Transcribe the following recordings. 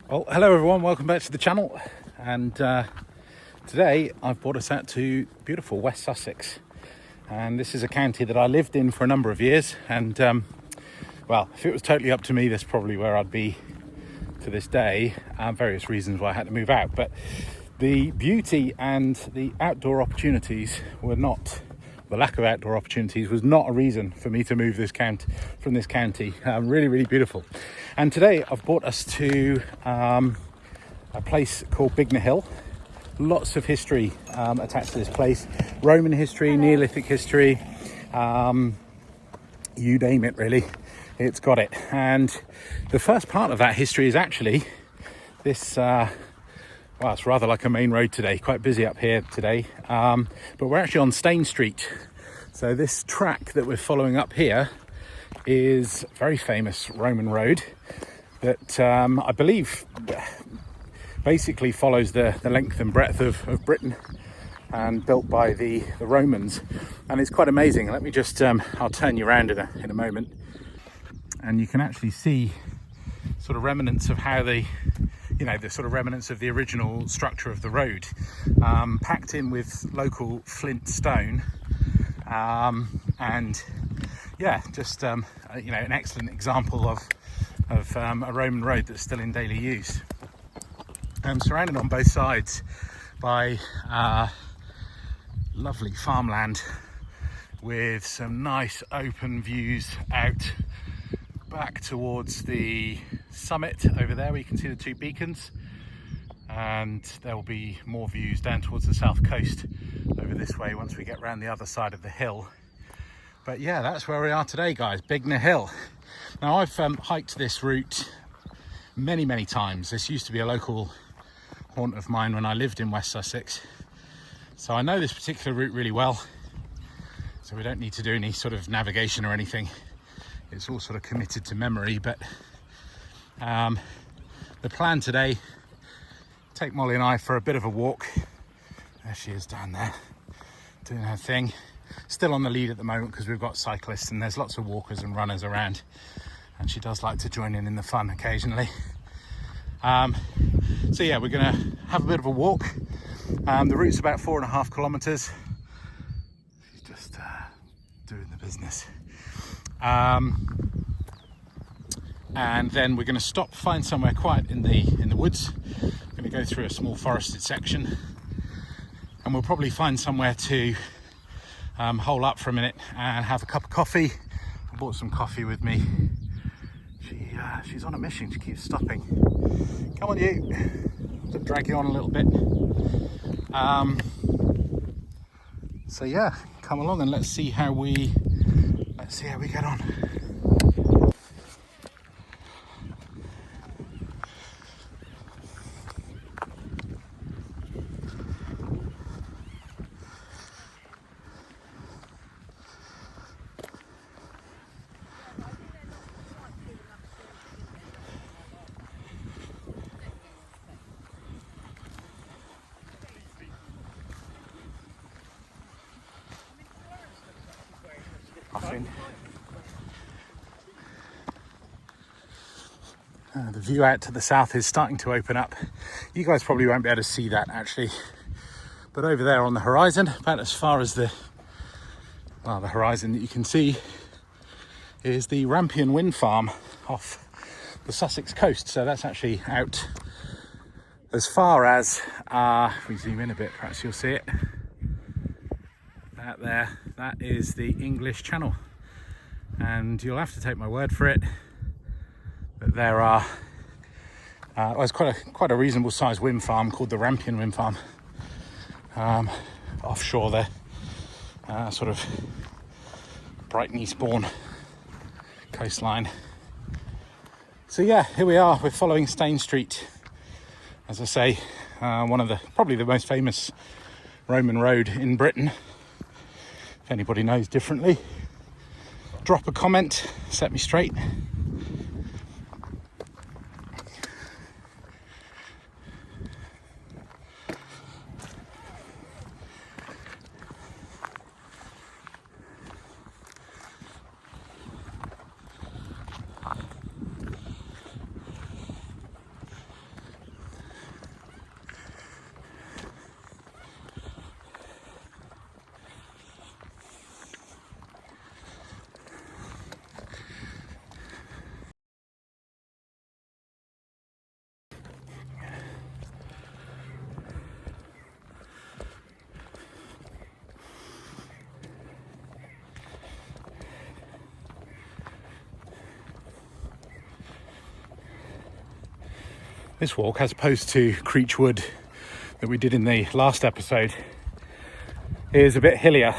Well, hello everyone, welcome back to the channel. And today I've brought us out to beautiful West Sussex. And this is a county that I lived in for a number of years. And well, if it was totally up to me, that's probably where I'd be to this day. Various reasons why I had to move out. But the beauty and the outdoor opportunities were not, the lack of outdoor opportunities was not a reason for me to move from this county. Really beautiful. And today I've brought us to a place called Bignor Hill. Lots of history attached to this place. Roman history, Neolithic history, you name it really, it's got it. And the first part of that history is actually this, well, it's rather like a main road today, quite busy up here today. But we're actually on Stane Street. So this track that we're following up here is a very famous Roman road that I believe basically follows the length and breadth of Britain and built by the Romans. And it's quite amazing. Let me just, I'll turn you around in a moment. And you can actually see sort of remnants of how the sort of remnants of the original structure of the road, packed in with local flint stone. And yeah, just an excellent example of a Roman road that's still in daily use. Surrounded on both sides by lovely farmland with some nice open views out back towards the summit over there, where you can see the two beacons, and there will be more views down towards the south coast over this way once we get round the other side of the hill. But yeah, that's where we are today, guys. Bignor Hill. Now, I've hiked this route many times. This used to be a local haunt of mine when I lived in West Sussex, so I know this particular route really well, so we don't need to do any sort of navigation or anything. It's all sort of committed to memory. But the plan today, take Molly and I for a bit of a walk. There she is down there doing her thing, still on the lead at the moment because we've got cyclists and there's lots of walkers and runners around, and she does like to join in the fun occasionally. So yeah, we're gonna have a bit of a walk. The route's about 4.5 kilometers. She's just doing the business. And then we're going to stop, find somewhere quiet in the woods. We're going to go through a small forested section, and we'll probably find somewhere to hole up for a minute and have a cup of coffee. I brought some coffee with me. She's on a mission. She keeps stopping. Come on, you. To drag you on a little bit. So yeah, come along and let's see how we get on. The view out to the south is starting to open up. You guys probably won't be able to see that actually, but over there on the horizon, about as far as the horizon that you can see, is the Rampion wind farm off the Sussex coast. So that's actually out as far as, if we zoom in a bit, perhaps you'll see it. That there, that is the English Channel. And you'll have to take my word for it, but there are, it's quite a reasonable sized wind farm called the Rampion wind farm, offshore there, sort of Brighton Eastbourne coastline. So yeah, here we are, we're following Stane Street. As I say, one of probably the most famous Roman road in Britain. If anybody knows differently, drop a comment, set me straight. This walk, as opposed to Creechwood that we did in the last episode, is a bit hillier.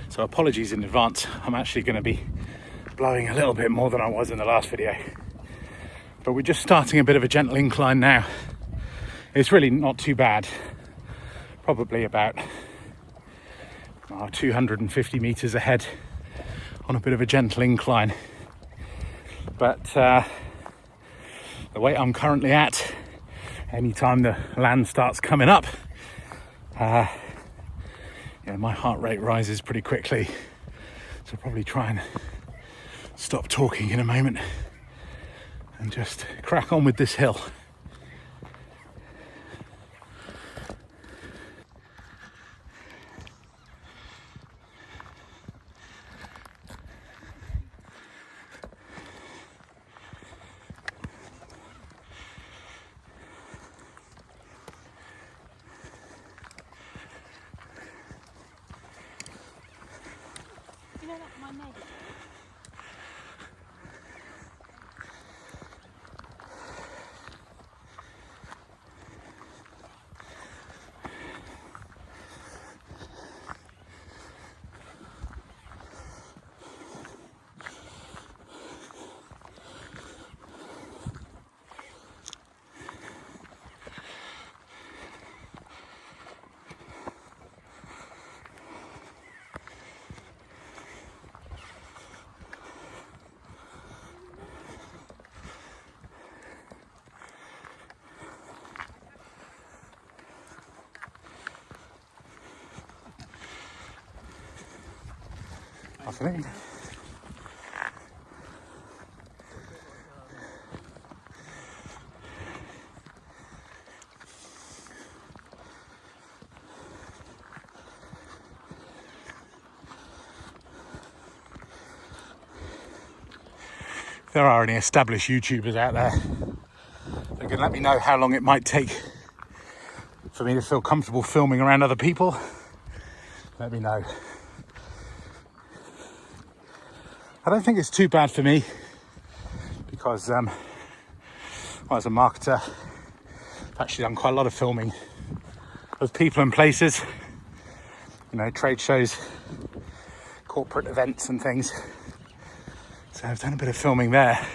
So apologies in advance. I'm actually going to be blowing a little bit more than I was in the last video. But we're just starting a bit of a gentle incline now. It's really not too bad. Probably about 250 meters ahead on a bit of a gentle incline. But the weight I'm currently at, anytime the land starts coming up, my heart rate rises pretty quickly. So I'll probably try and stop talking in a moment and just crack on with this hill. Afternoon. If there are any established YouTubers out there that can let me know how long it might take for me to feel comfortable filming around other people, let me know. I don't think it's too bad for me because, as a marketer, I've actually done quite a lot of filming of people and places, trade shows, corporate events and things. So I've done a bit of filming there.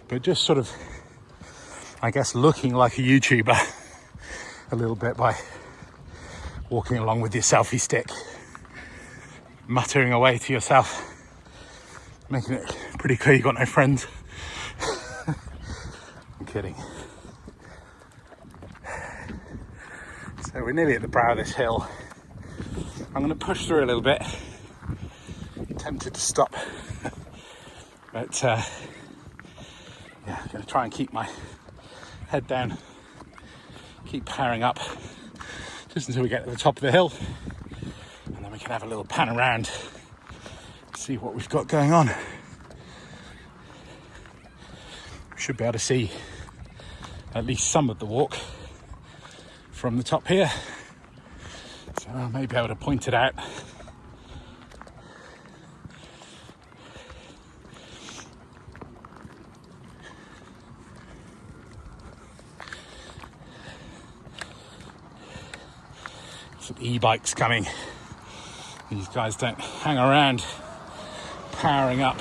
But just sort of, I guess, looking like a YouTuber a little bit by walking along with your selfie stick, muttering away to yourself, making it pretty clear you've got no friends. I'm kidding. So we're nearly at the brow of this hill. I'm going to push through a little bit. I'm tempted to stop. But I'm going to try and keep my head down, keep powering up just until we get to the top of the hill, and then we can have a little pan around, see what we've got going on. We should be able to see at least some of the walk from the top here, so I may be able to point it out. Some e-bikes coming. These guys don't hang around powering up.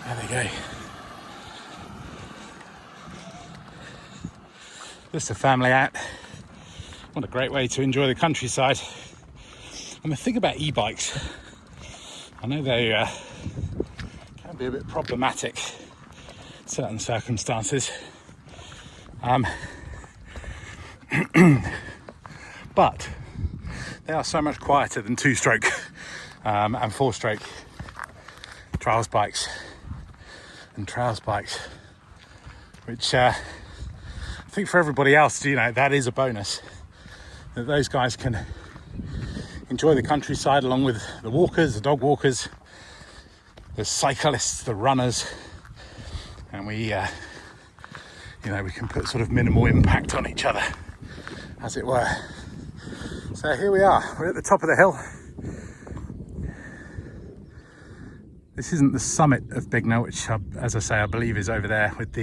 There they go. Just a family out. What a great way to enjoy the countryside. And the thing about e-bikes, I know they can be a bit problematic in certain circumstances, but they are so much quieter than two-stroke and four-stroke trials bikes, which I think for everybody else, that is a bonus, that those guys can enjoy the countryside along with the walkers, the dog walkers, the cyclists, the runners, and we you know, we can put sort of minimal impact on each other, as it were. So here we are, we're at the top of the hill. This isn't the summit of Bignor, which, as I say, I believe is over there with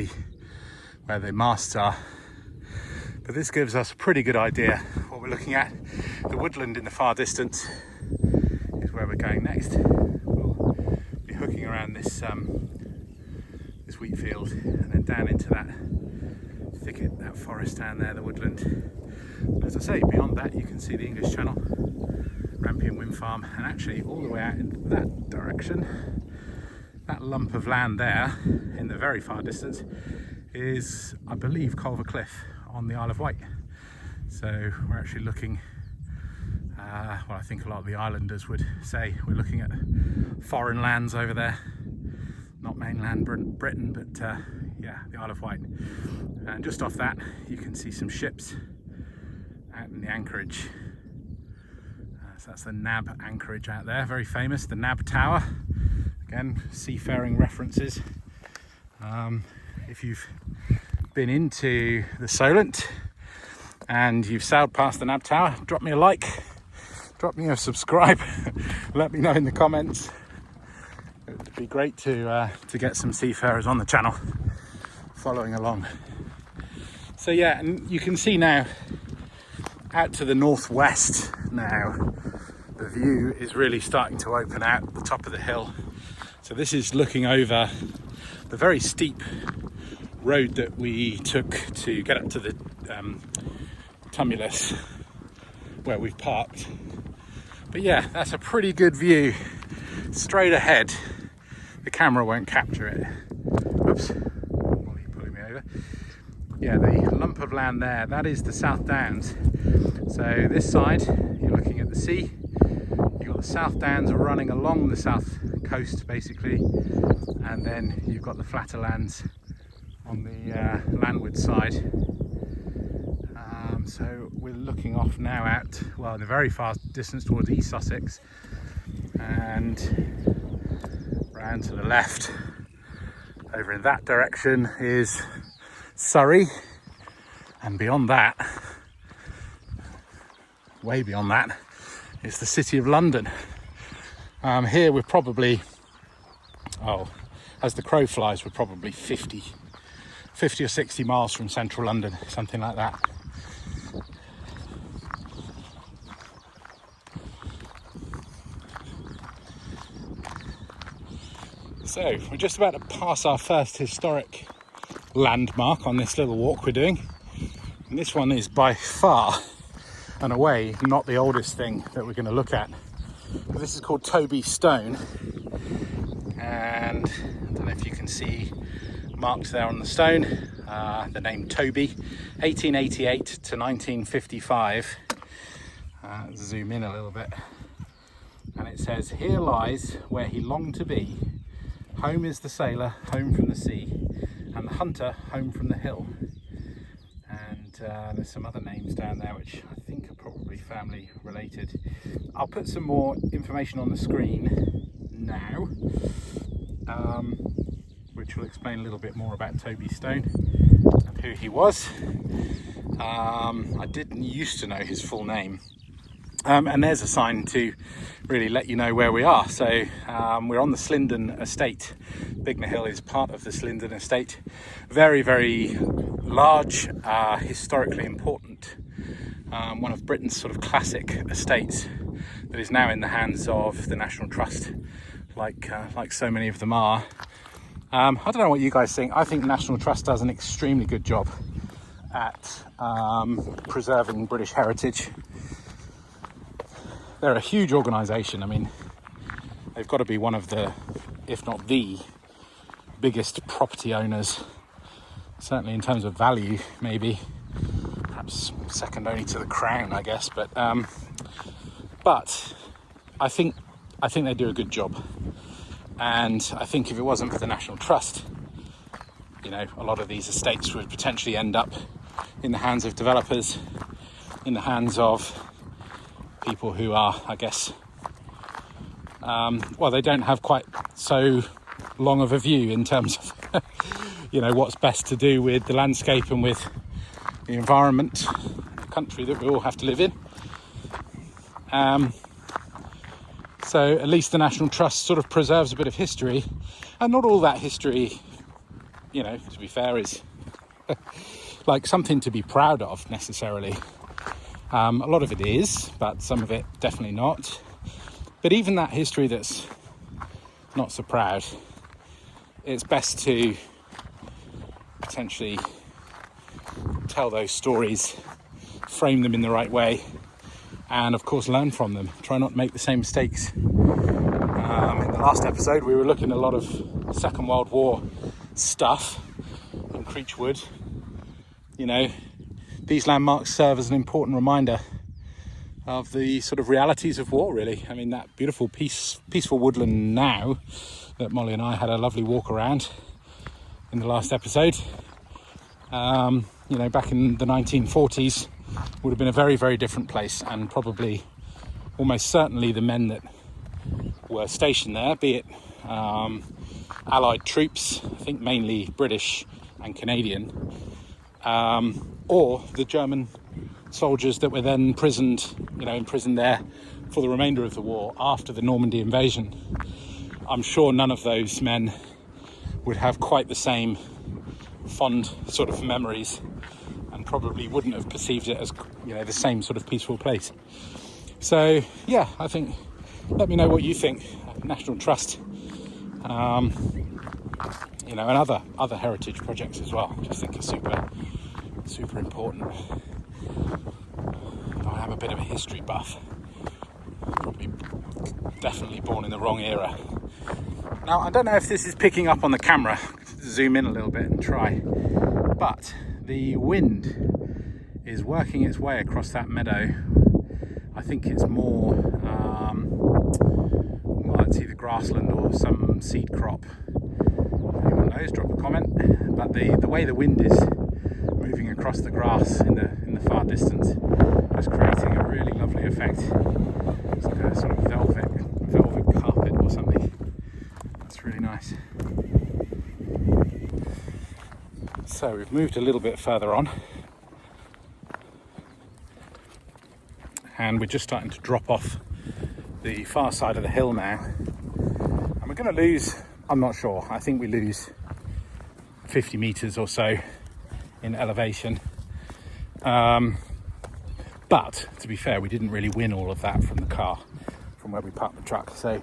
where the masts are. But this gives us a pretty good idea what we're looking at. The woodland in the far distance is where we're going next. We'll be hooking around this wheat field and then down into that thicket, that forest down there, the woodland. And as I say, beyond that you can see the English Channel, Rampion Wind Farm, and actually all the way out in that direction, that lump of land there in the very far distance is, I believe, Culver Cliff on the Isle of Wight. So we're actually looking, well, I think a lot of the islanders would say we're looking at foreign lands over there, not mainland Britain, but yeah, the Isle of Wight. And just off that you can see some ships out in the anchorage. So that's the Nab anchorage out there, very famous, the Nab Tower. Again, seafaring references. If you've been into the Solent and you've sailed past the Nab Tower, drop me a like, drop me a subscribe, let me know in the comments. It would be great to get some seafarers on the channel following along. So yeah, and you can see now out to the northwest now, the view is really starting to open out at the top of the hill. So this is looking over the very steep road that we took to get up to the tumulus where we've parked. But yeah, that's a pretty good view straight ahead. The camera won't capture it. Oops, while you're pulling me over. Yeah, the lump of land there, that is the South Downs. So this side, you're looking at the sea. You've got the South Downs running along the south coast basically, and then you've got the flatter lands on the landward side. So we're looking off now out, well, in the very far distance towards East Sussex, and round to the left over in that direction is Surrey, and beyond that, way beyond that, is the City of London. Here we're probably, as the crow flies, we're probably 50 or 60 miles from central London, something like that. So we're just about to pass our first historic landmark on this little walk we're doing. And this one is by far and away not the oldest thing that we're going to look at. But this is called Tobys Stone, and I don't know if you can see marked there on the stone the name Toby, 1888 to 1955. Zoom in a little bit, and it says, "Here lies where he longed to be. Home is the sailor, home from the sea, and the hunter, home from the hill." And there's some other names down there which I think are probably family related. I'll put some more information on the screen now, which will explain a little bit more about Tobys Stone and who he was. I didn't used to know his full name. And there's a sign to really let you know where we are. So we're on the Slindon estate. Bignor Hill is part of the Slindon estate. Very, very large, historically important. One of Britain's sort of classic estates that is now in the hands of the National Trust, like so many of them are. I don't know what you guys think. I think the National Trust does an extremely good job at preserving British heritage. They're a huge organisation. I mean, they've got to be one of the, if not the biggest property owners, certainly in terms of value, maybe, perhaps second only to the Crown, I guess. But I think they do a good job. And I think if it wasn't for the National Trust, you know, a lot of these estates would potentially end up in the hands of developers, in the hands of people who are, I guess, well, they don't have quite so long of a view in terms of what's best to do with the landscape and with the environment, the country that we all have to live in. So at least the National Trust sort of preserves a bit of history, and not all that history, to be fair, is like something to be proud of necessarily. A lot of it is, but some of it definitely not. But even that history that's not so proud, it's best to potentially tell those stories, frame them in the right way, and of course learn from them. Try not to make the same mistakes. In the last episode we were looking at a lot of Second World War stuff in Creechwood. These landmarks serve as an important reminder of the sort of realities of war, really. I mean, that beautiful peaceful woodland now that Molly and I had a lovely walk around in the last episode, back in the 1940s would have been a very, very different place, and probably almost certainly the men that were stationed there, be it Allied troops, I think mainly British and Canadian, or the German soldiers that were then imprisoned there for the remainder of the war after the Normandy invasion. I'm sure none of those men would have quite the same fond sort of memories, and probably wouldn't have perceived it as the same sort of peaceful place. So yeah, I think, let me know what you think. National Trust, and other heritage projects as well. I just think it's super important. I am a bit of a history buff, probably definitely born in the wrong era. Now, I don't know if this is picking up on the camera. Zoom in a little bit and try, but the wind is working its way across that meadow. I think it's more it's either grassland or some seed crop. If anyone knows, drop a comment. But the way the wind is moving across the grass in the far distance is creating a really lovely effect. It's like a sort of velvet carpet or something. That's really nice. So we've moved a little bit further on, and we're just starting to drop off the far side of the hill now, and we're going to lose, I'm not sure, I think we lose 50 metres or so in elevation, but to be fair, we didn't really win all of that from the car, from where we parked the truck, so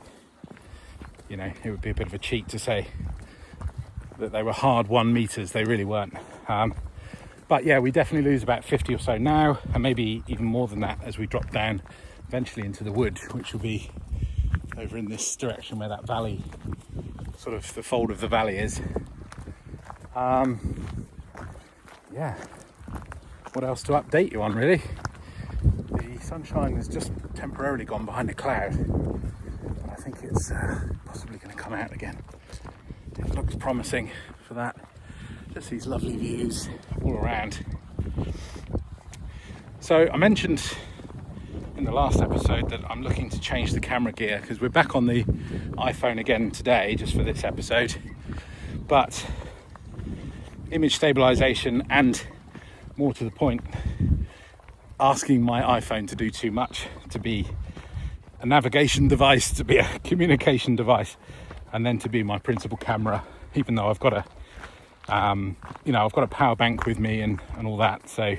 it would be a bit of a cheat to say that they were hard-won metres. They really weren't. But yeah, we definitely lose about 50 or so now, and maybe even more than that as we drop down eventually into the wood, which will be over in this direction where that valley, sort of the fold of the valley is. Yeah, what else to update you on, really? The sunshine has just temporarily gone behind a cloud, but I think it's possibly going to come out again. It looks promising for that. Just these lovely views all around. So I mentioned in the last episode that I'm looking to change the camera gear, because we're back on the iPhone again today, just for this episode. But image stabilization, and more to the point, asking my iPhone to do too much, to be a navigation device, to be a communication device, and then to be my principal camera, even though I've got a I've got a power bank with me and all that, so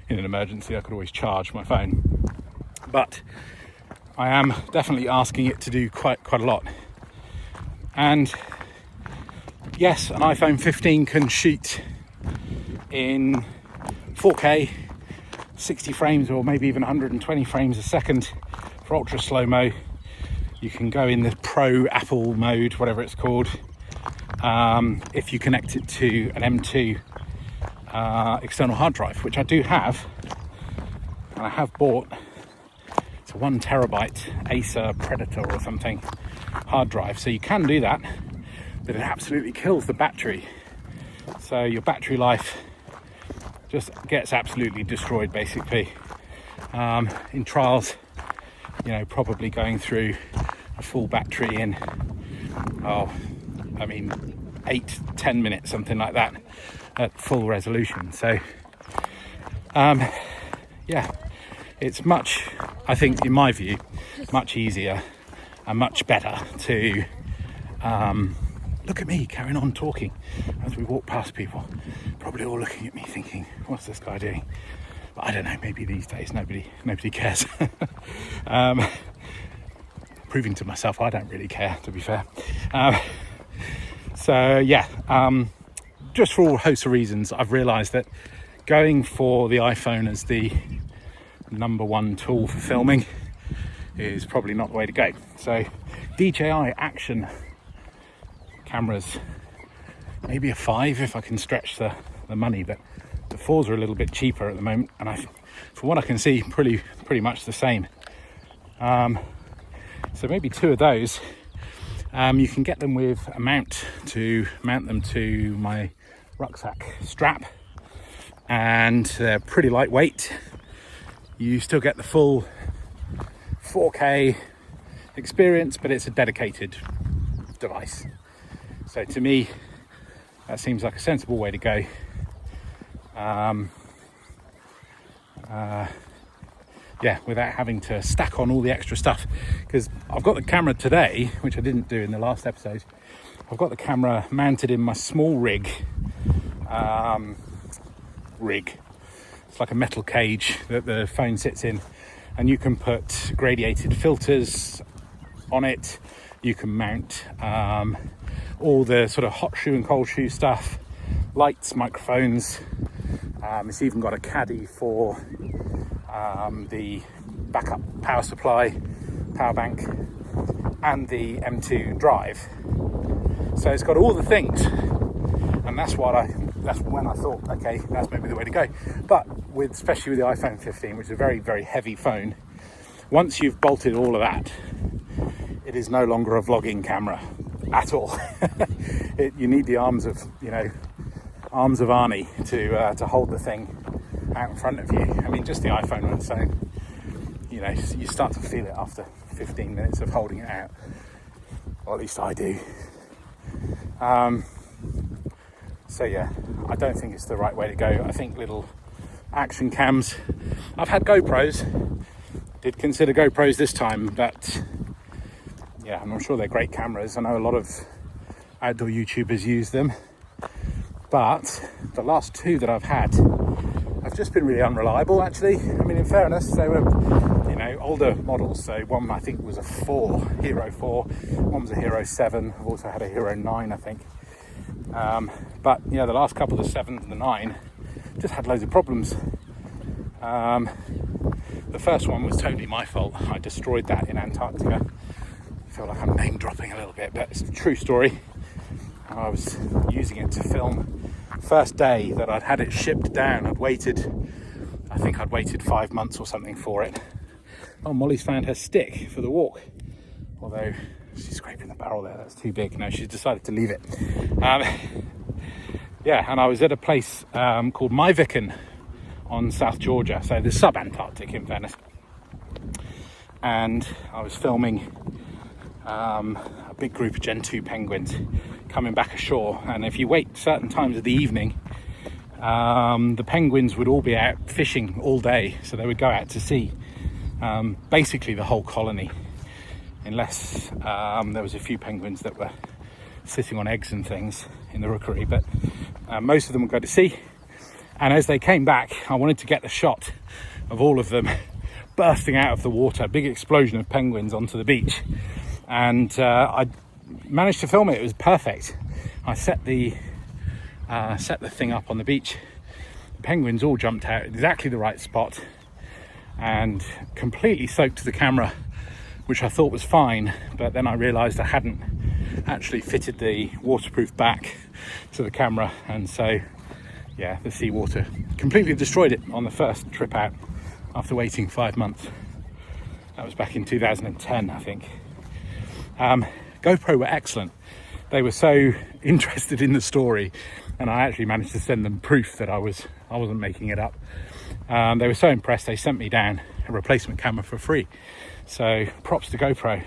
in an emergency I could always charge my phone. But I am definitely asking it to do quite a lot. And yes, an iPhone 15 can shoot in 4K, 60 frames or maybe even 120 frames a second for ultra slow-mo. You can go in the Pro Apple mode, whatever it's called, if you connect it to an M2 external hard drive, which I do have, and I have bought. It's a 1 terabyte Acer Predator or something hard drive, so you can do that, but it absolutely kills the battery. So your battery life just gets absolutely destroyed, basically. In trials, probably going through a full battery in 8-10 10 minutes, something like that, at full resolution. So yeah, it's much, I think in my view, much easier and much better to look at me carrying on talking as we walk past people, probably all looking at me thinking, what's this guy doing? But I don't know, maybe these days nobody cares. Proving to myself I don't really care, to be fair. So yeah, just for all hosts of reasons, I've realised that going for the iPhone as the number one tool for filming is probably not the way to go. So DJI action cameras, maybe a 5 if I can stretch the money, but the 4s are a little bit cheaper at the moment, and from what I can see, pretty much the same. So maybe 2 of those. You can get them with a mount to mount them to my rucksack strap, and they're pretty lightweight. You still get the full 4K experience, but it's a dedicated device. So to me, that seems like a sensible way to go. Yeah, without having to stack on all the extra stuff, because I've got the camera today, which I didn't do in the last episode. I've got the camera mounted in my small rig. It's like a metal cage that the phone sits in, and you can put gradiated filters on it. You can mount all the sort of hot shoe and cold shoe stuff, lights, microphones. It's even got a caddy for the backup power supply, power bank, and the M2 drive. So it's got all the things, and that's when I thought, okay, that's maybe the way to go. But especially with the iPhone 15, which is a very, very heavy phone, once you've bolted all of that, it is no longer a vlogging camera at all. You need the arms of Arnie to hold the thing out in front of you. I mean, just the iPhone on its own, you start to feel it after 15 minutes of holding it out, or at least I do. So yeah, I don't think it's the right way to go. I think little action cams, I've had GoPros, did consider GoPros this time, but yeah, I'm not sure they're great cameras. I know a lot of outdoor YouTubers use them, but the last 2 that I've had have just been really unreliable, actually. I mean, in fairness, they were, older models. So one I think was a Hero 4, one was a Hero 7. I've also had a Hero 9, I think. But the last couple, the 7 and the 9, just had loads of problems. The first one was totally my fault. I destroyed that in Antarctica. I feel like I'm name dropping a little bit, but it's a true story. I was using it to film first day that I'd had it shipped down. I'd waited 5 months or something for it. Oh, Molly's found her stick for the walk, although she's scraping the barrel there, that's too big. No, she's decided to leave it. And I was at a place called Bignor on South Georgia, so the sub-Antarctic in fairness, and I was filming a big group of Gen 2 penguins coming back ashore. And if you wait certain times of the evening, the penguins would all be out fishing all day, so they would go out to sea, basically the whole colony, unless there was a few penguins that were sitting on eggs and things in the rookery, but most of them would go to sea. And as they came back, I wanted to get the shot of all of them bursting out of the water, big explosion of penguins onto the beach, and I managed to film it. It was perfect. I set the thing up on the beach. The penguins all jumped out at exactly the right spot and completely soaked the camera, which I thought was fine, but then I realized I hadn't actually fitted the waterproof back to the camera, and so yeah, the seawater completely destroyed it on the first trip out after waiting 5 months. That was back in 2010, I think. GoPro were excellent. They were so interested in the story, and I actually managed to send them proof that I wasn't making it up. They were so impressed, they sent me down a replacement camera for free. So props to GoPro.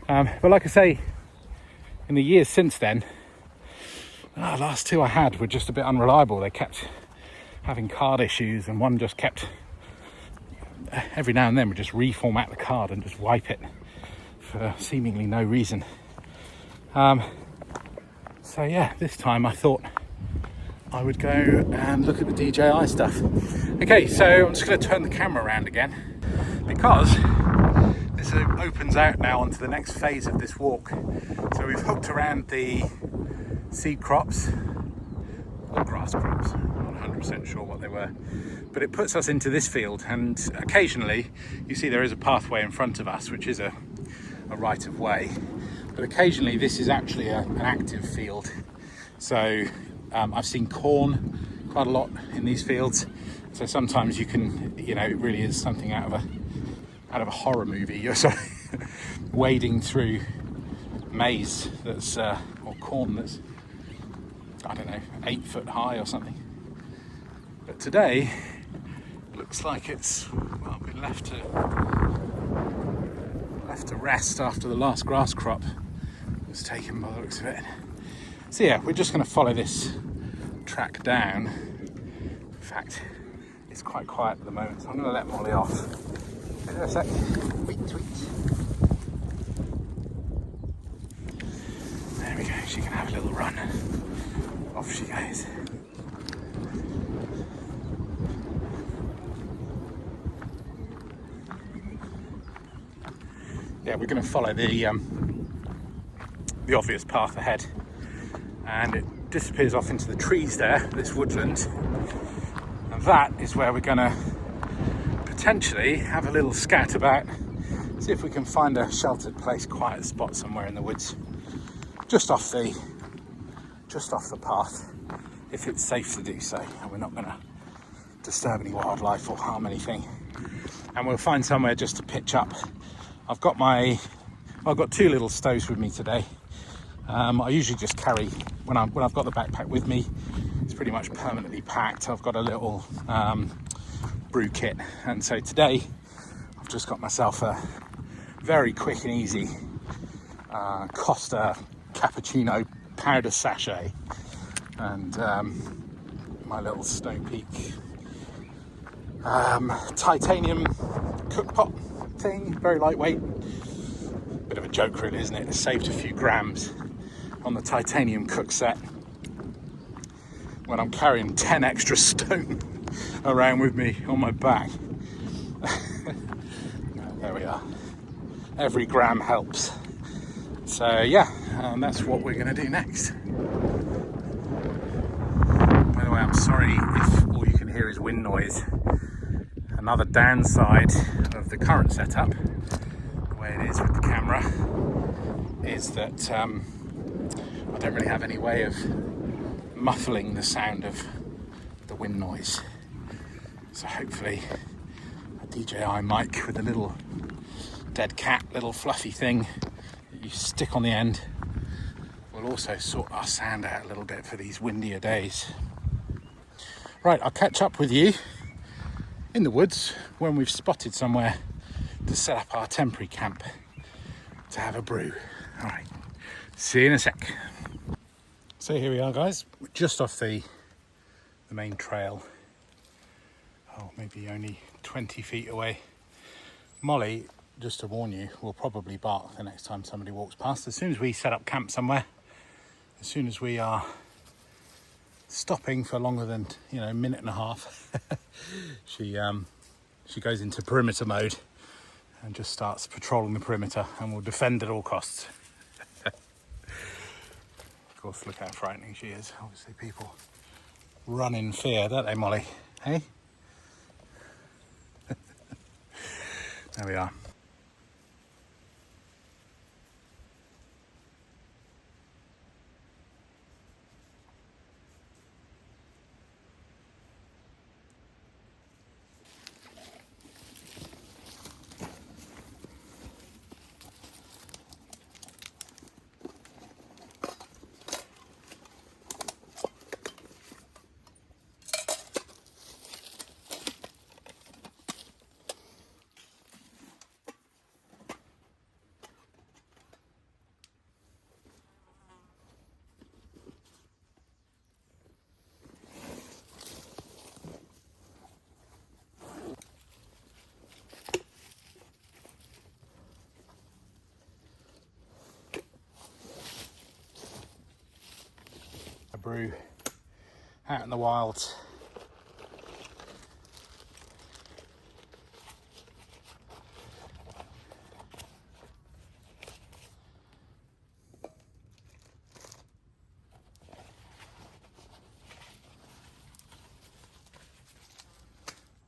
But like I say, in the years since then, Last two I had were just a bit unreliable. They kept having card issues, and one just kept, every now and then would just reformat the card and just wipe it for seemingly no reason. So yeah, this time I thought I would go and look at the DJI stuff. Okay, so I'm just going to turn the camera around again, because this opens out now onto the next phase of this walk. So we've hooked around the seed crops, or grass crops, I'm not 100% sure what they were, but it puts us into this field, and occasionally you see there is a pathway in front of us, which is a right of way, but occasionally this is actually an active field. So I've seen corn quite a lot in these fields, so sometimes you can, you know, it really is something out of a horror movie. You're sort of wading through maize that's or corn that's, I don't know, 8 foot high or something. But today looks like it's, well, been left to rest after the last grass crop was taken by the looks of it. So yeah, we're just going to follow this track down. In fact, it's quite quiet at the moment, so I'm going to let Molly off. Wait a sec. Tweet, tweet. There we go, she can have a little run. Off she goes. Yeah, we're going to follow the obvious path ahead, and it disappears off into the trees there, this woodland, and that is where we're going to potentially have a little scat about, see if we can find a sheltered place, quiet spot somewhere in the woods, just off the path, if it's safe to do so, and we're not going to disturb any wildlife or harm anything. And we'll find somewhere just to pitch up. I've got 2 little stoves with me today. I usually just carry, when I've got the backpack with me, it's pretty much permanently packed. I've got a little brew kit, and so today I've just got myself a very quick and easy Costa cappuccino powder sachet, and my little Stone Peak titanium cook pot thing, very lightweight. Bit of a joke really, isn't it? It saved a few grams on the titanium cook set when I'm carrying 10 extra stone around with me on my back. There we are. Every gram helps. So yeah, that's what we're going to do next. By the way, I'm sorry if all you can hear is wind noise. Another downside of the current setup, the way it is with the camera, is that I don't really have any way of muffling the sound of the wind noise. So hopefully a DJI mic with a little dead cat, little fluffy thing that you stick on the end will also sort our sound out a little bit for these windier days. Right, I'll catch up with you in the woods when we've spotted somewhere to set up our temporary camp to have a brew. All right, see you in a sec. So here we are, guys. We're just off the main trail. Oh, maybe only 20 feet away. Molly, just to warn you, will probably bark the next time somebody walks past. As soon as we set up camp somewhere, as soon as we are stopping for longer than, you know, a minute and a half, she goes into perimeter mode and just starts patrolling the perimeter and will defend at all costs. Of course, look how frightening she is. Obviously people run in fear, don't they, Molly? Hey? There we are. brew out in the wilds.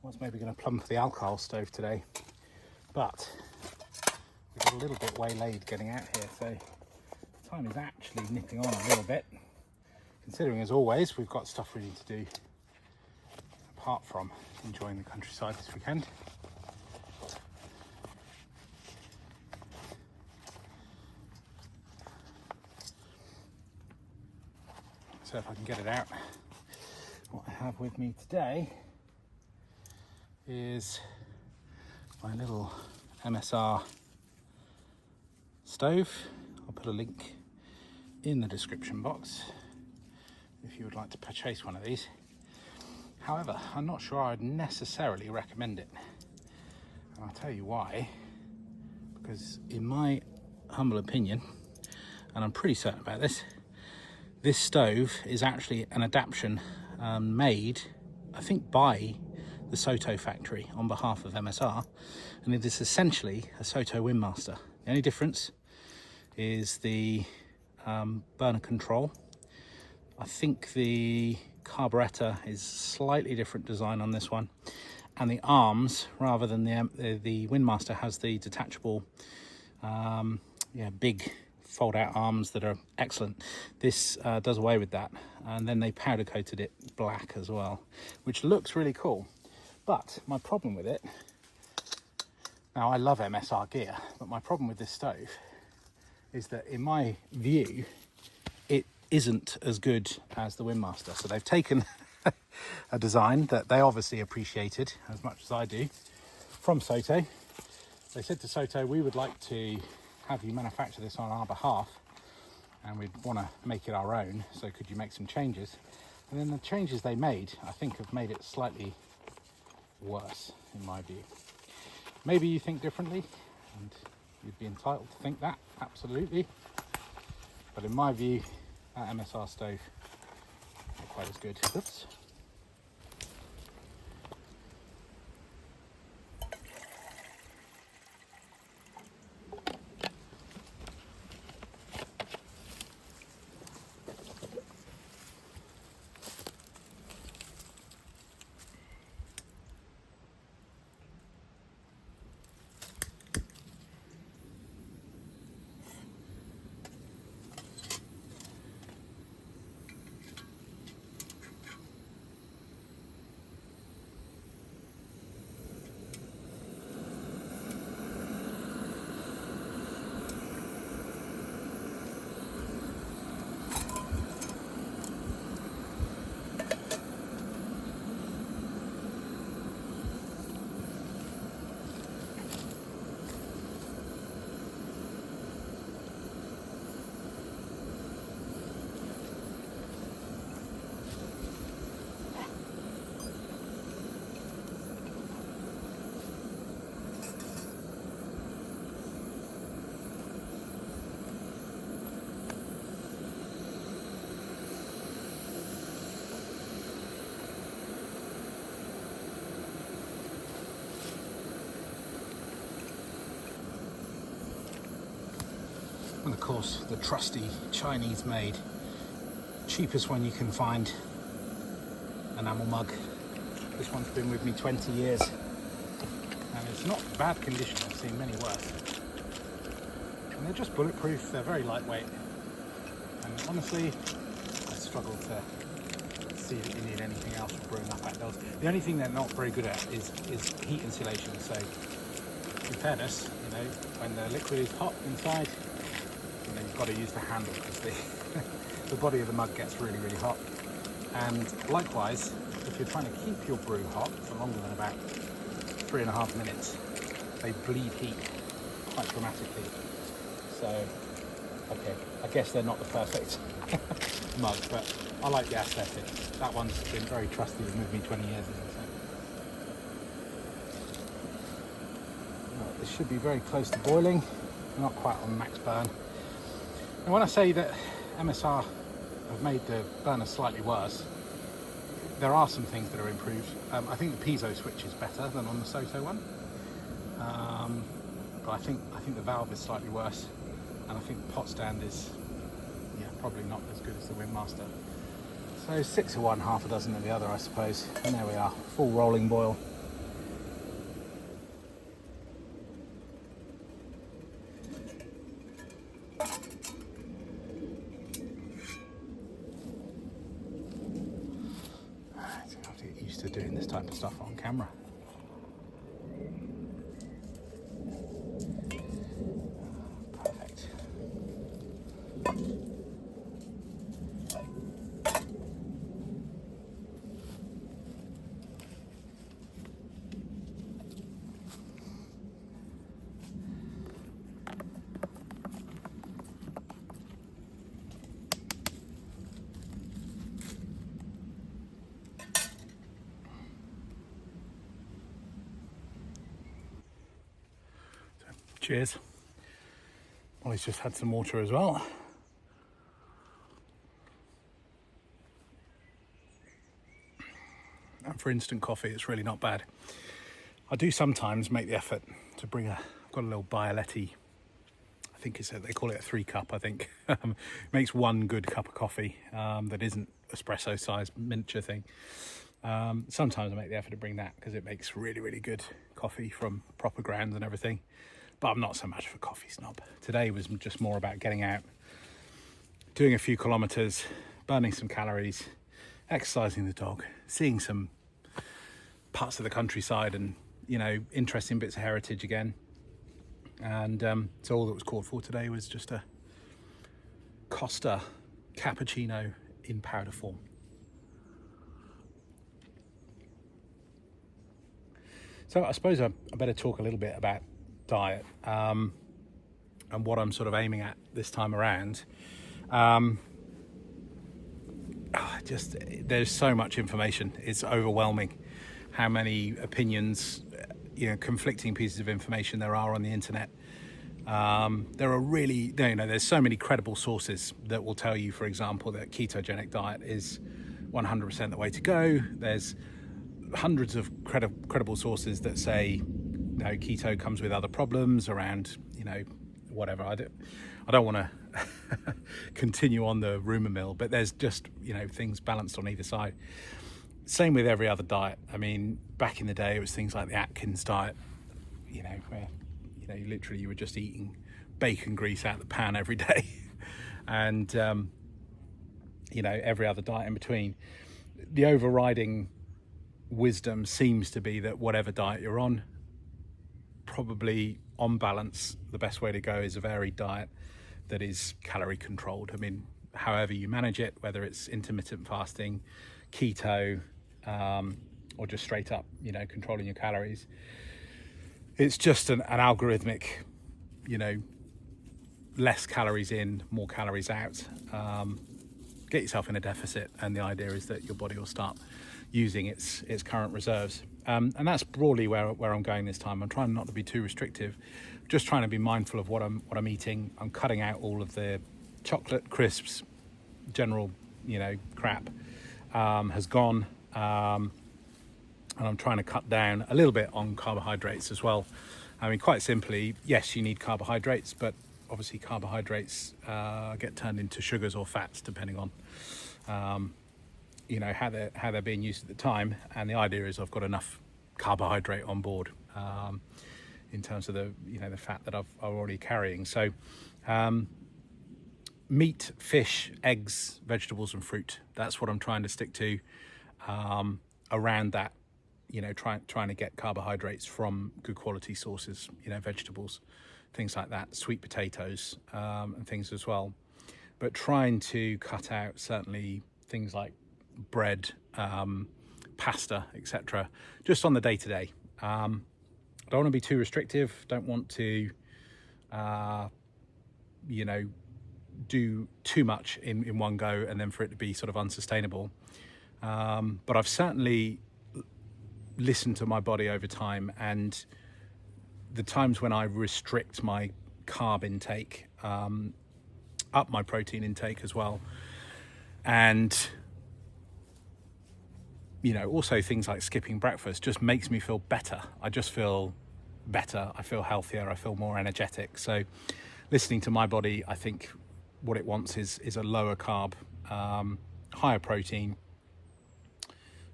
I was maybe going to plumb for the alcohol stove today, but we got a little bit waylaid getting out here, so time is actually nipping on a little bit, considering as always we've got stuff we need to do apart from enjoying the countryside this weekend. So if I can get it out, what I have with me today is my little MSR stove. I'll put a link in the description box if you would like to purchase one of these. However, I'm not sure I'd necessarily recommend it, and I'll tell you why. Because in my humble opinion, and I'm pretty certain about this stove is actually an adaptation made, I think, by the Soto factory on behalf of MSR, and it is essentially a Soto Windmaster. The only difference is the burner control. I think the carburettor is slightly different design on this one, and the arms, rather than the Windmaster, has the detachable big fold out arms that are excellent. This does away with that, and then they powder coated it black as well, which looks really cool. But my problem with it, now I love MSR gear, but my problem with this stove is that in my view it isn't as good as the Windmaster. So they've taken a design that they obviously appreciated as much as I do from Soto. They said to Soto, we would like to have you manufacture this on our behalf, and we'd want to make it our own, so could you make some changes? And then the changes they made, I think, have made it slightly worse in my view. Maybe you think differently, and you'd be entitled to think that, absolutely, but in my view that MSR stove not quite as good. Oops. And of course the trusty Chinese made, cheapest one you can find, enamel mug. This one's been with me 20 years and it's not bad condition. I've seen many worse, and they're just bulletproof. They're very lightweight, and honestly I struggle to see that you need anything else for brewing up outdoors. The only thing they're not very good at is heat insulation. So in fairness, you know, when the liquid is hot inside, you know, you've got to use the handle because the body of the mug gets really, really hot. And likewise, if you're trying to keep your brew hot for longer than about 3.5 minutes, they bleed heat quite dramatically. So, okay, I guess they're not the perfect mug, but I like the aesthetic. That one's been very trusty and with me 20 years, as I said. Right, this should be very close to boiling, not quite on max burn. And when I say that MSR have made the burner slightly worse. There are some things that are improved. I think the piezo switch is better than on the Soto one, but I think the valve is slightly worse, and I think the pot stand is probably not as good as the Windmaster. So 6 of one, half a dozen of the other, I suppose. And there we are, full rolling boil. To doing this type of stuff on camera. Perfect. Cheers. Molly's just had some water as well. And for instant coffee, it's really not bad. I do sometimes make the effort to bring I've got a little Bialetti, I think they call it a 3 cup, I think. Makes one good cup of coffee that isn't espresso sized miniature thing. Sometimes I make the effort to bring that because it makes really, really good coffee from proper grounds and everything. But I'm not so much for coffee snob. Today was just more about getting out, doing a few kilometres, burning some calories, exercising the dog, seeing some parts of the countryside and, interesting bits of heritage again. And so all that was called for today was just a Costa cappuccino in powder form. So I suppose I better talk a little bit about diet and what I'm sort of aiming at this time around. There's so much information, it's overwhelming how many opinions, conflicting pieces of information there are on the internet. There are really, there's so many credible sources that will tell you, for example, that ketogenic diet is 100% the way to go. There's hundreds of credible sources that say keto comes with other problems around, whatever. I don't want to continue on the rumour mill, but there's just, things balanced on either side. Same with every other diet. I mean, back in the day, it was things like the Atkins diet, where, you were just eating bacon grease out of the pan every day. And, every other diet in between. The overriding wisdom seems to be that whatever diet you're on, probably on balance, the best way to go is a varied diet that is calorie controlled. I mean, however you manage it, whether it's intermittent fasting, keto, or just straight up, controlling your calories. It's just an algorithmic, less calories in, more calories out. Get yourself in a deficit, and the idea is that your body will start using its current reserves. And that's broadly where I'm going this time. I'm trying not to be too restrictive, just trying to be mindful of what I'm eating. I'm cutting out all of the chocolate, crisps, general, crap has gone. And I'm trying to cut down a little bit on carbohydrates as well. I mean, quite simply, yes, you need carbohydrates, but obviously carbohydrates get turned into sugars or fats depending on how they're being used at the time. And the idea is I've got enough carbohydrate on board in terms of the fat that I'm already carrying. So meat, fish, eggs, vegetables and fruit, that's what I'm trying to stick to around that, trying to get carbohydrates from good quality sources, vegetables, things like that, sweet potatoes and things as well. But trying to cut out certainly things like bread, pasta, etc., just on the day-to-day. I don't want to be too restrictive, don't want to do too much in one go and then for it to be sort of unsustainable. But I've certainly listened to my body over time, and the times when I restrict my carb intake, up my protein intake as well, And you know, also things like skipping breakfast just makes me feel better. I just feel better, I feel healthier, I feel more energetic. So listening to my body, I think what it wants is a lower carb, higher protein,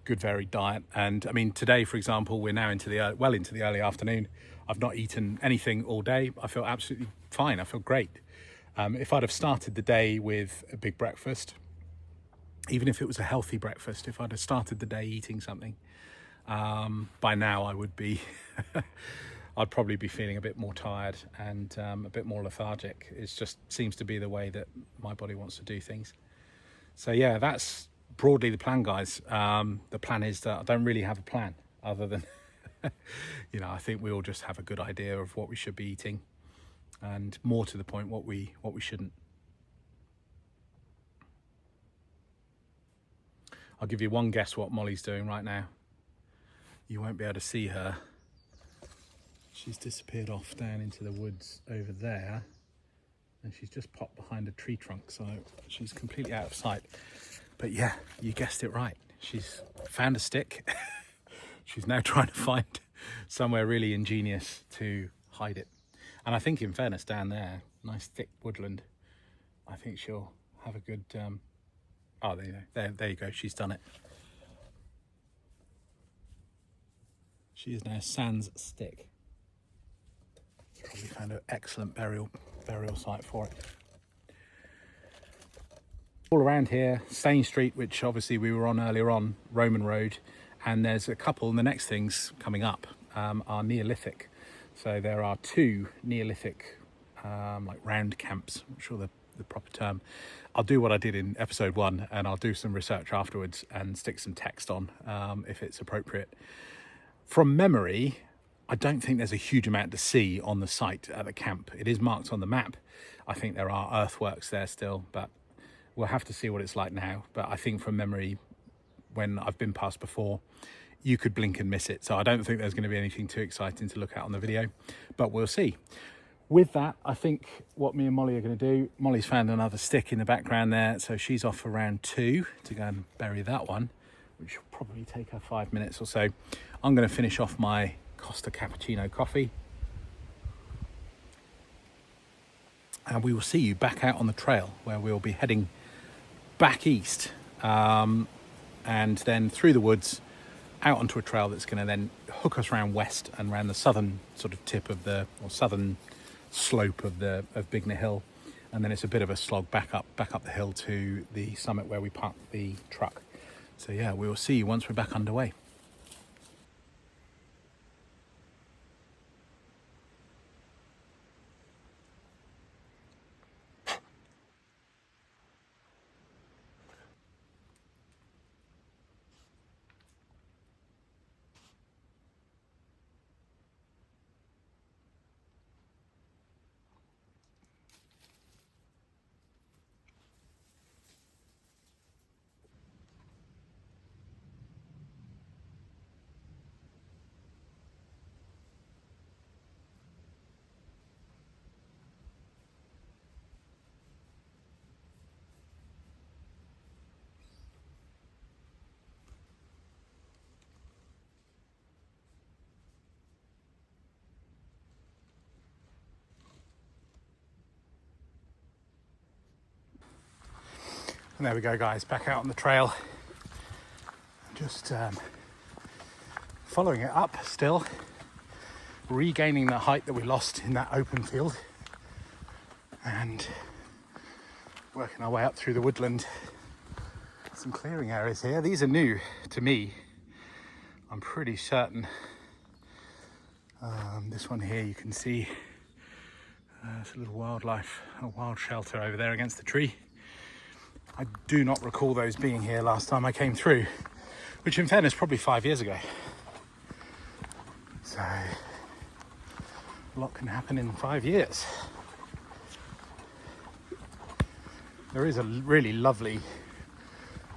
good varied diet. And I mean, today, for example, we're now into the early afternoon. I've not eaten anything all day. I feel absolutely fine. I feel great. If I'd have started the day with a big breakfast, even if it was a healthy breakfast, if I'd have started the day eating something, by now I would be, I'd probably be feeling a bit more tired and a bit more lethargic. It just seems to be the way that my body wants to do things. So yeah, that's broadly the plan, guys. The plan is that I don't really have a plan other than, you know, I think we all just have a good idea of what we should be eating, and more to the point, what we shouldn't. I'll give you one guess what Molly's doing right now. You won't be able to see her. She's disappeared off down into the woods over there, and she's just popped behind a tree trunk, so she's completely out of sight. But yeah, you guessed it right. She's found a stick. She's now trying to find somewhere really ingenious to hide it. And I think, in fairness, down there, nice thick woodland, I think she'll have a good... Oh, there you go. She's done it. She is now sans stick. Probably found an excellent burial site for it. All around here, Stane Street, which obviously we were on earlier on, Roman Road, and there's a couple, and the next things coming up are Neolithic. So there are two Neolithic like round camps, I'm sure the proper term. I'll do what I did in episode 1, and I'll do some research afterwards and stick some text on if it's appropriate. From memory, I don't think there's a huge amount to see on the site at the camp. It is marked on the map. I think there are earthworks there still, but we'll have to see what it's like now. But I think from memory, when I've been past before, you could blink and miss it. So I don't think there's going to be anything too exciting to look at on the video, but we'll see. With that, I think what me and Molly are going to do, Molly's found another stick in the background there, so she's off for round 2 to go and bury that one, which will probably take her 5 minutes or so. I'm going to finish off my Costa Cappuccino coffee, and we will see you back out on the trail, where we'll be heading back east, and then through the woods out onto a trail that's going to then hook us around west and around the southern sort of tip of the, or southern slope of Bignor Hill, and then it's a bit of a slog back up the hill to the summit where we parked the truck. So yeah, we will see you once we're back underway. And there we go, guys, back out on the trail. Just following it up still, regaining the height that we lost in that open field, and working our way up through the woodland. Some clearing areas here. These are new to me, I'm pretty certain. This one here, you can see there's a little a wild shelter over there against the tree. I do not recall those being here last time I came through, which in fairness probably 5 years ago. So a lot can happen in 5 years. There is a really lovely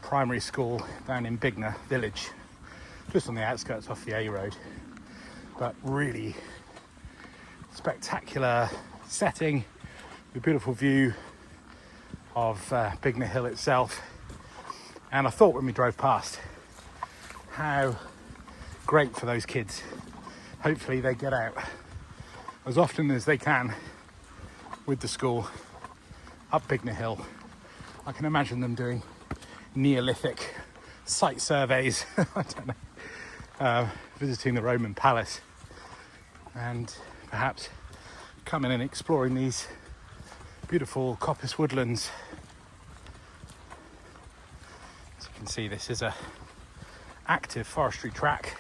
primary school down in Bignor village, just on the outskirts off the A road, but really spectacular setting, a beautiful view of Bignor Hill itself. And I thought when we drove past how great for those kids. Hopefully they get out as often as they can with the school up Bignor Hill. I can imagine them doing Neolithic site surveys, I don't know, visiting the Roman palace, and perhaps coming and exploring these beautiful coppice woodlands. As you can see, this is a active forestry track.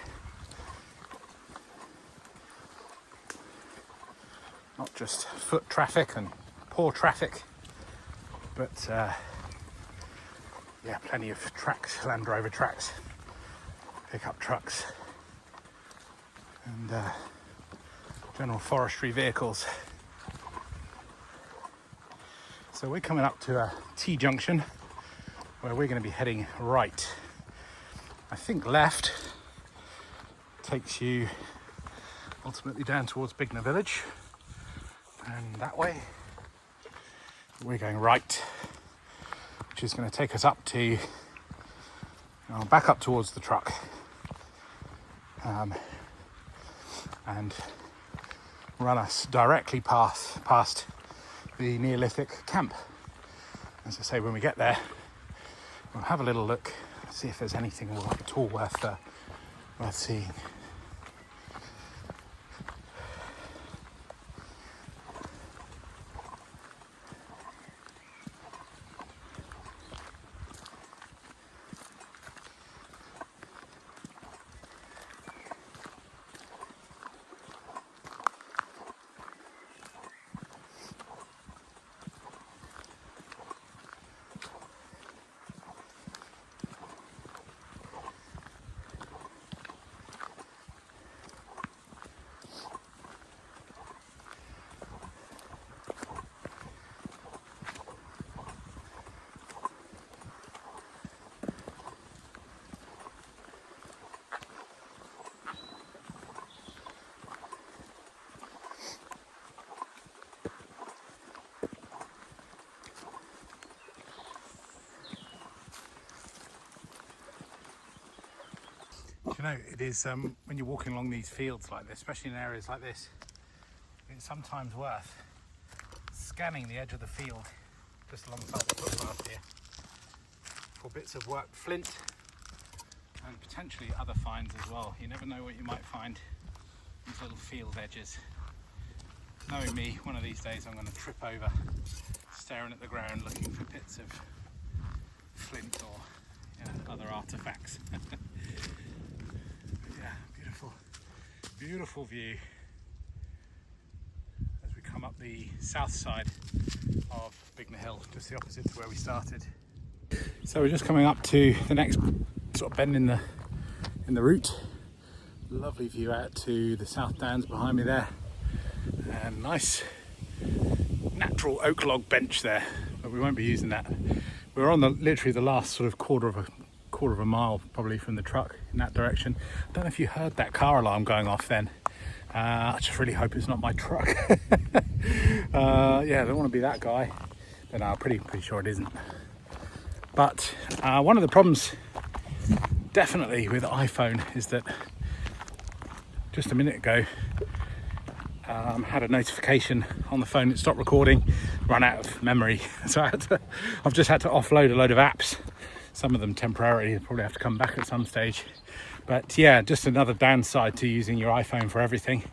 Not just foot traffic and poor traffic, but yeah, plenty of tracks, Land Rover tracks, pickup trucks, and general forestry vehicles. So we're coming up to a T-junction where we're going to be heading right. I think left takes you ultimately down towards Bignor village, and that way we're going right, which is going to take us up to back up towards the truck, and run us directly past the Neolithic camp. As I say, when we get there, we'll have a little look, see if there's anything at all worth seeing. You know, it is when you're walking along these fields like this, especially in areas like this, it's sometimes worth scanning the edge of the field just alongside the footpath here for bits of worked flint and potentially other finds as well. You never know what you might find these little field edges. Knowing me, one of these days I'm going to trip over staring at the ground looking for bits of flint or other artefacts. Beautiful view as we come up the south side of Bignor Hill, just the opposite to where we started. So we're just coming up to the next sort of bend in the route. Lovely view out to the South Downs behind me there, and nice natural oak log bench there, but we won't be using that. We're on literally the last sort of quarter of a mile probably from the truck in that direction. I don't know if you heard that car alarm going off then. I just really hope it's not my truck. Yeah, I don't want to be that guy, but no, I'm pretty sure it isn't. But one of the problems definitely with iPhone is that just a minute ago had a notification on the phone, it stopped recording, run out of memory, so I've just had to offload a load of apps. Some of them temporarily, probably have to come back at some stage. But yeah, just another downside to using your iPhone for everything.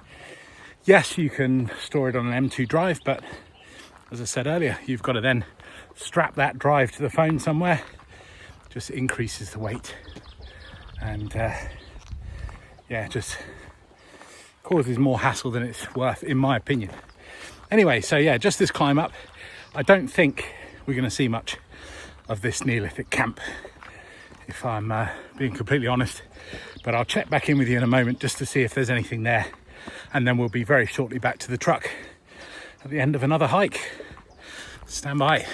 Yes, you can store it on an M2 drive, but as I said earlier, you've got to then strap that drive to the phone somewhere. Just increases the weight, and yeah, just causes more hassle than it's worth, in my opinion. Anyway, so yeah, just this climb up. I don't think we're going to see much of this Neolithic camp, if I'm being completely honest, but I'll check back in with you in a moment just to see if there's anything there, and then we'll be very shortly back to the truck at the end of another hike. Stand by.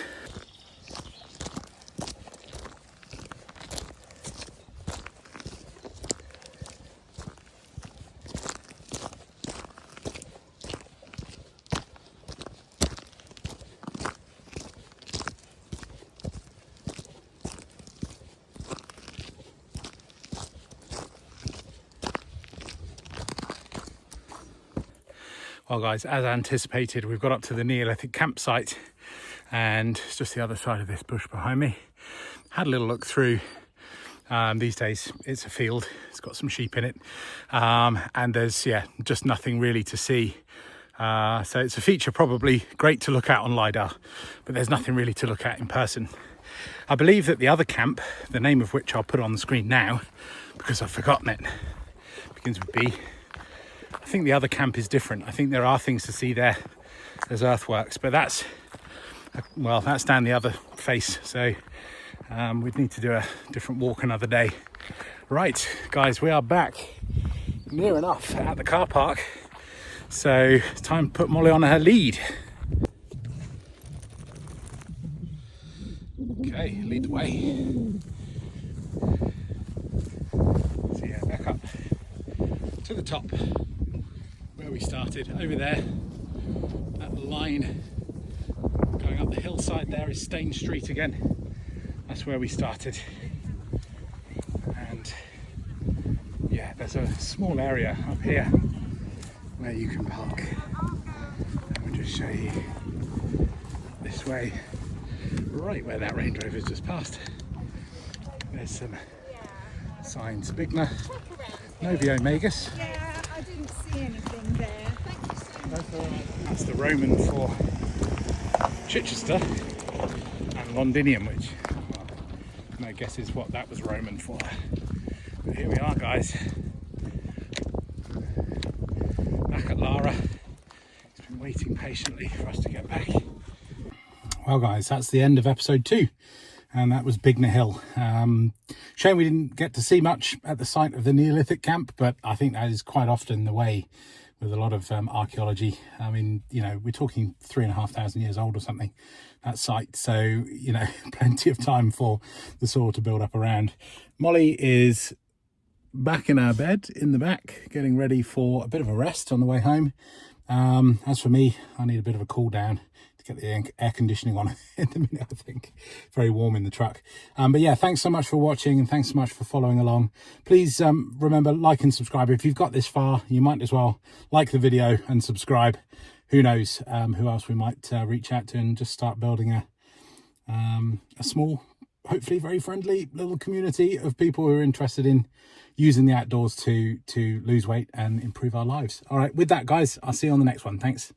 Well guys, as anticipated, we've got up to the Neolithic campsite, and it's just the other side of this bush behind me. Had a little look through. These days it's a field, it's got some sheep in it, and there's just nothing really to see. So it's a feature probably great to look at on LiDAR, but there's nothing really to look at in person. I believe that the other camp, the name of which I'll put on the screen now because I've forgotten it, begins with B. I think the other camp is different. I think there are things to see there. There's earthworks, but that's down the other face. So we'd need to do a different walk another day. Right, guys, we are back near enough at the car park. So it's time to put Molly on her lead. Okay, lead the way. So yeah, back up to the top where we started. Over there, that line going up the hillside there is Stane Street again. That's where we started. And yeah, there's a small area up here where you can park. And we'll just show you this way, right where that Range Rover's just passed. There's some signs. Bignor, Novio Magus. Yeah, I didn't see anything there. Thank you so much. That's the Roman for Chichester, and Londinium, which my guess is what that was Roman for. But here we are, guys. Back at Lara. He's been waiting patiently for us to get back. Well guys, that's the end of episode 2, and that was Bignor Hill. Shame we didn't get to see much at the site of the Neolithic camp, but I think that is quite often the way with a lot of archaeology. I mean, you know, we're talking 3,500 years old or something, that site. So, you know, plenty of time for the soil to build up around. Molly is back in our bed in the back, getting ready for a bit of a rest on the way home. As for me, I need a bit of a cool down to get the air conditioning on in the minute. I think very warm in the truck. But yeah, thanks so much for watching, and thanks so much for following along. Please remember, like and subscribe. If you've got this far, you might as well like the video and subscribe. Who knows who else we might reach out to and just start building a small, hopefully very friendly little community of people who are interested in using the outdoors to lose weight and improve our lives. All right, with that, guys, I'll see you on the next one. Thanks.